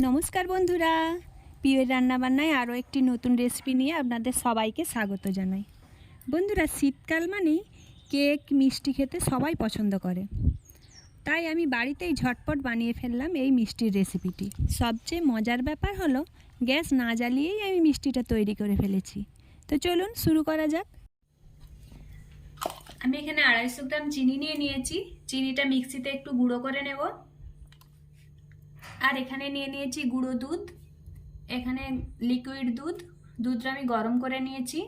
নমস্কার বন্ধুরা, পিওর রান্নাবান্নায় আরও একটি নতুন রেসিপি নিয়ে আপনাদের সবাইকে স্বাগত জানাই। বন্ধুরা, শীতকাল মানেই কেক মিষ্টি খেতে সবাই পছন্দ করে, তাই আমি বাড়িতেই ঝটপট বানিয়ে ফেললাম এই মিষ্টির রেসিপিটি। সবচেয়ে মজার ব্যাপার হলো গ্যাস না জ্বালিয়েই আমি মিষ্টিটা তৈরি করে ফেলেছি। তো চলুন শুরু করা যাক। আমি এখানে 250 গ্রাম চিনি নিয়ে নিয়েছি। চিনিটা মিক্সিতে একটু গুঁড়ো করে নেব। আর এখানে নিয়ে নিয়েছি গুঁড়ো দুধ, এখানে লিকুইড দুধটা আমি গরম করে নিয়েছি।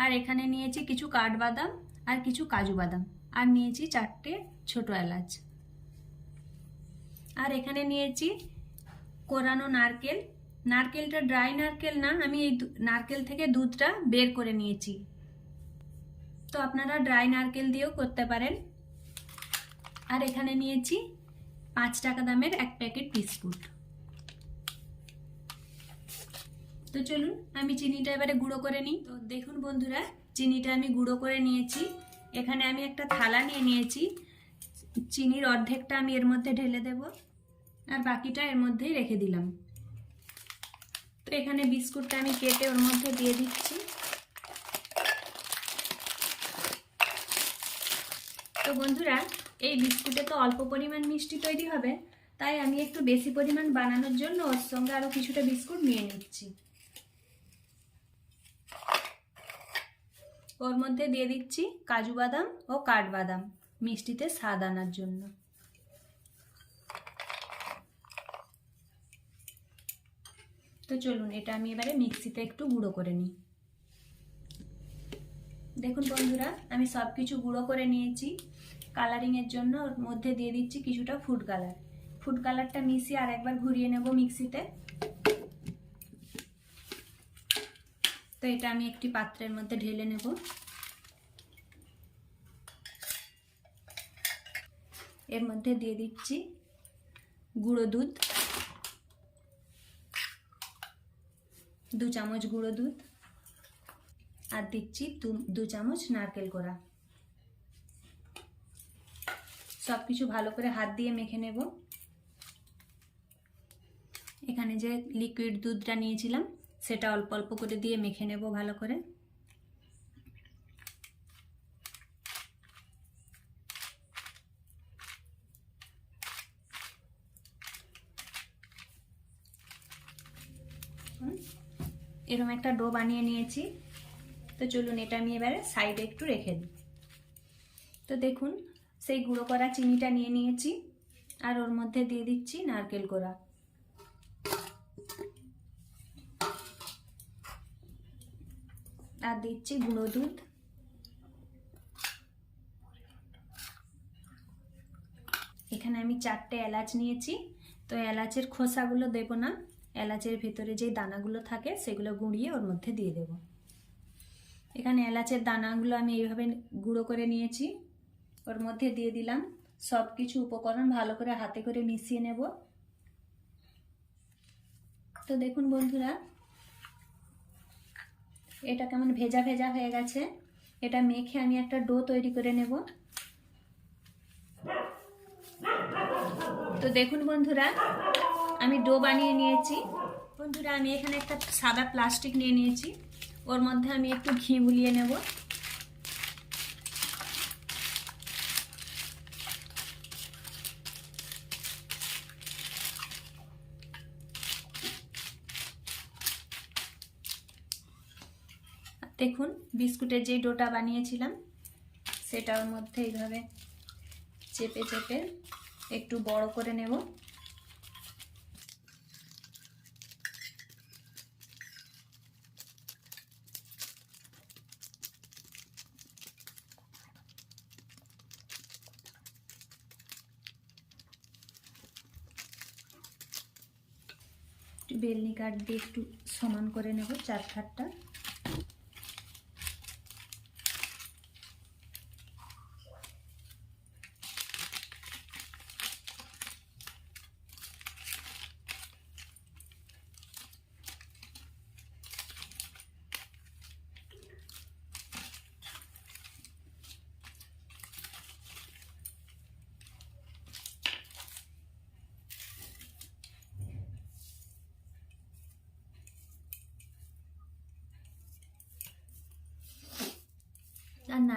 আর এখানে নিয়েছি কিছু কাঠবাদাম আর কিছু কাজু বাদাম, আর নিয়েছি 4টে ছোট এলাচ। আর এখানে নিয়েছি কোরানো নারকেল। নারকেলটা ড্রাই নারকেল না, আমি এই নারকেল থেকে দুধটা বের করে নিয়েছি, তো আপনারা ড্রাই নারকেল দিয়েও করতে পারেন। আর এখানে নিয়েছি 5 টাকা দামের 1 প্যাকেট বিস্কুট। তো চলুন আমি চিনিটা এবারে গুঁড়ো করে নিই। তো দেখুন বন্ধুরা, চিনিটা আমি গুঁড়ো করে নিয়েছি। এখানে আমি একটা থালা নিয়ে নিয়েছি। চিনির অর্ধেকটা আমি এর মধ্যে ঢেলে দেব, আর বাকিটা এর মধ্যেই রেখে দিলাম। তো এখানে বিস্কুটটা আমি কেটে ওর মধ্যে দিয়ে দিচ্ছি। তো বন্ধুরা, এই বিস্কুটে তো অল্প পরিমাণ মিষ্টি তৈরি হবে, তাই আমি একটু বেশি পরিমাণ বানানোর জন্য ওর সঙ্গে আরও কিছুটা বিস্কুট নিয়ে নিচ্ছি। ওর মধ্যে দিয়ে দিচ্ছি কাজু বাদাম ও কাঠবাদাম, মিষ্টিতে স্বাদ আনার জন্য। তো চলুন এটা আমি এবারে মিক্সিতে একটু গুঁড়ো করে নিই। দেখুন বন্ধুরা, আমি সব কিছু গুঁড়ো করে নিয়েছি। কালারিংয়ের জন্য ওর মধ্যে দিয়ে দিচ্ছি কিছুটা ফুড কালার। ফুড কালারটা মিশিয়ে আর একবার ঘুরিয়ে নেব মিক্সিতে। তো এটা আমি একটি পাত্রের মধ্যে ঢেলে নেব। এর মধ্যে দিয়ে দিচ্ছি গুঁড়ো দুধ, 2 চামচ গুঁড়ো দুধ, আর দিচ্ছি 2 চামচ নারকেল কোড়া। সব কিছু ভালো করে হাত দিয়ে মেখে নেব। এখানে যে লিকুইড দুধটা নিয়েছিলাম সেটা অল্প অল্প করে দিয়ে মেখে নেব ভালো করে। এরকম একটা ডো বানিয়ে নিয়েছি। তো চলুন এটা আমি এবারে সাইডে একটু রেখে দিই। তো দেখুন, সেই গুঁড়ো করা চিনিটা নিয়ে নিয়েছি, আর ওর মধ্যে দিয়ে দিচ্ছি নারকেল কোড়া। আর দিচ্ছি গুঁড়ো দুধ। এখানে আমি 4টে এলাচ নিয়েছি। তো এলাচের খোসাগুলো দেব না, এলাচের ভেতরে যে দানাগুলো থাকে সেগুলো গুঁড়িয়ে ওর মধ্যে দিয়ে দেব। এখানে এলাচের দানাগুলো আমি এইভাবে গুঁড়ো করে নিয়েছি, ওর মধ্যে দিয়ে দিলাম। সব কিছু উপকরণ ভালো করে হাতে করে মিশিয়ে নেব। তো দেখুন বন্ধুরা, এটা কেমন ভেজা ভেজা হয়ে গেছে। এটা মেখে আমি একটা ডো তৈরি করে নেব। তো দেখুন বন্ধুরা, আমি ডো বানিয়ে নিয়েছি। বন্ধুরা, আমি এখানে একটা সাদা প্লাস্টিক নিয়ে নিয়েছি, ওর মধ্যে আমি একটু ঘি বুলিয়ে নেব। দেখুন, বিস্কুটের যে ডোটা বানিয়েছিলাম সেটা ওর মধ্যে এইভাবে চেপে চেপে একটু বড় করে নেব। বেলনি কাঠ দিয়ে একটু সমান করে নেব চারধারটা।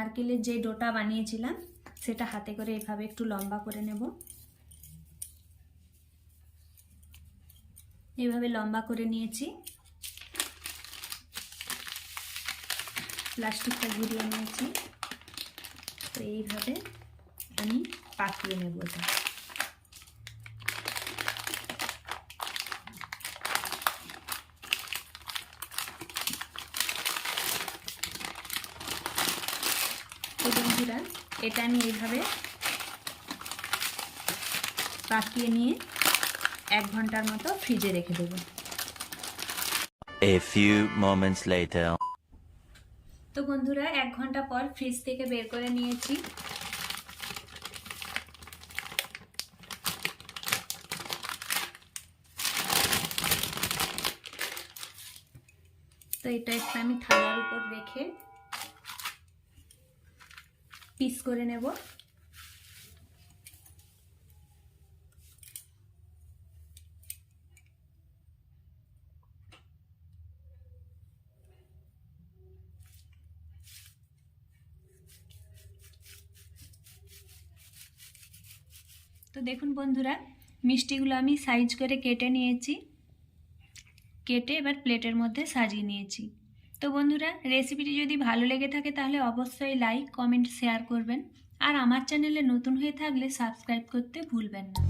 নারকেলের যে ডোটা বানিয়েছিলাম সেটা হাতে করে এভাবে একটু লম্বা করে নেব। এভাবে লম্বা করে নিয়েছি। প্লাস্টিকটা ঘুরিয়ে নিয়েছি। তো এইভাবে আমি পাকিয়ে নেব এটা। তো বন্ধুরা, এটা আমি এইভাবে পাকিয়ে নিয়ে 1 ঘন্টার মতো ফ্রিজে রেখে দেব। A few moments later. তো বন্ধুরা, 1 ঘন্টা পর ফ্রিজ থেকে বের করে নিয়েছি। তো এটা একটা আমি থালার উপর রেখে পিস করে নেব। তো দেখুন বন্ধুরা, মিষ্টিগুলো আমি সাইজ করে কেটে নিয়েছি। কেটে এবার প্লেটের মধ্যে সাজিয়ে নিয়েছি। তো বন্ধুরা, রেসিপিটি যদি ভালো লেগে থাকে তাহলে অবশ্যই লাইক, কমেন্ট, শেয়ার করবেন। আর আমার চ্যানেলে নতুন হয়ে থাকলে সাবস্ক্রাইব করতে ভুলবেন না।